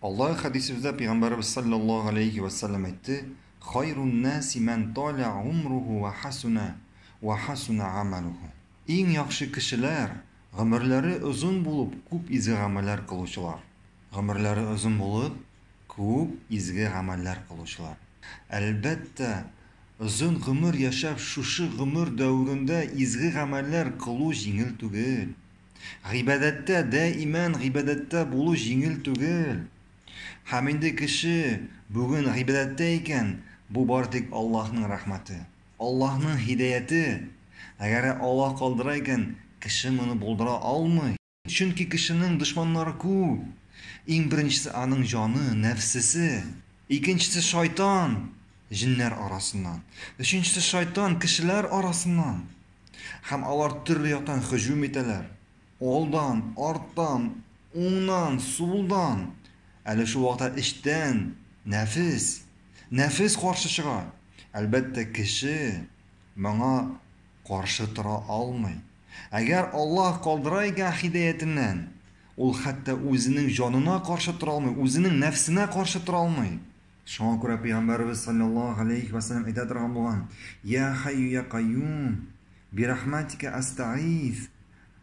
Allah hadisimizde Peygamberimiz sallallahu aleyhi ve sellem etti. Hayrun nasi men tala umruhu ve hasuna amaluhu. En yaxşı kişiler ömürleri uzun bulup küp izgi ameller kıluşular. Ömürleri uzun bulup küp izgi ameller kıluşular. Elbette uzun ömür yaşap şuşu ömür dövründe izgi ameller kılu jingil tugil. G'ibadetde daiman g'ibadetde bulu jingil tugil. Hamindi kişi bugün g'ibadatdayken bu bardik Allah'ın rahmeti, Allah'ın hidayeti. Eğer Allah kaldırayken kişi bunu buldura almay. Çünkü kişinin düşmanları көп. En birincisi anın canı, nefsisi. İkincisi şeytan, jinler arasından. Üçüncüsü şeytan, kişiler arasından. Hem alar türlü yaktan hücum eteler. Oldan, arttan, ondan, soldan. Әлі şu vaqtda işten, nefis karşı çıkar. Elbette kişi bana karşı tura almay. Eğer Allah kaldırayken hidayetinden, ol hatta özünün canına karşı tura almay, özünün nefsine karşı tura almay. Şuna göre Peygamberimiz sallallahu aleyhi ve sellem ayta turgan bolgan: "Ya hayyu ya qayyum, bi rahmatike estaiz.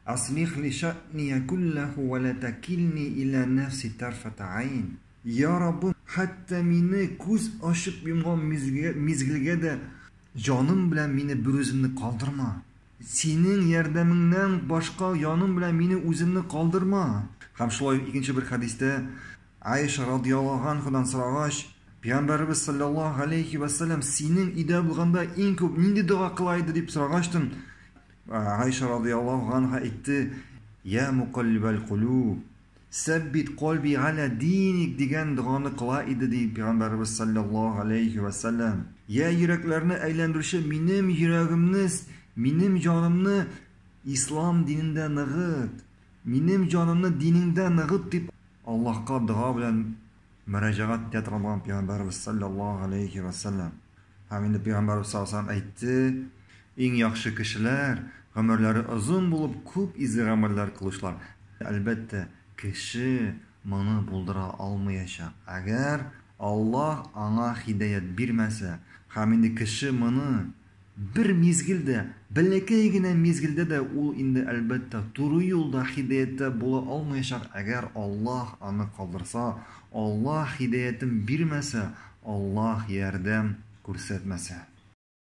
Aslih li sha'ni kullahu ve la takilni ila nefsi tarfata ayn." Ya Rabbim, hatta meni ko'z ochib yumgan mezgilga de canım bilan meni bir o'zimni qoldirma. Sening yordamingdan boshqa yonim bilan meni o'zimni qoldirma. Ham shulay ikinci bir hadisda Ayşe radhiyallohu anhadan so'ragach, Peygamberimiz sallallahu aleyhi ve sellem sening uyda bo'lganda eng ko'p nindi duo qilaydi deb so'ragachdim. Ayşe radhiyallohu anha aytdi: "Ya muqallibal qulub, sabbit qalbi ala dinik" degan duoni qilaydi deydi Peygamberimiz sallallahu aleyhi ve sellem. Ya yüreklerini aylantirishib mening yuragimni, mening jonimni islom dinida nig'it, mening jonimni diningda nig'it deb Allohga duo bilan müracaat ettirgan Peygamberimiz sallallahu aleyhi ve sellem. Hem endi Peygamberimiz sallallahu aleyhi ve sellem aytdi: "En yaxshi kişiler ömürleri uzun bulup küp izgi ameller kılışlar." Elbette kişi bunu buldura almayacak. Eğer Allah ana hidayet birmese, hamindi kişi bunu bir mezgilde, belekeygine mezgilde de ol indi elbette turu yolda hidayette bula almayacak. Eğer Allah onu kaldırsa, Allah hidayetin birmese, Allah yerden көрсетмесе.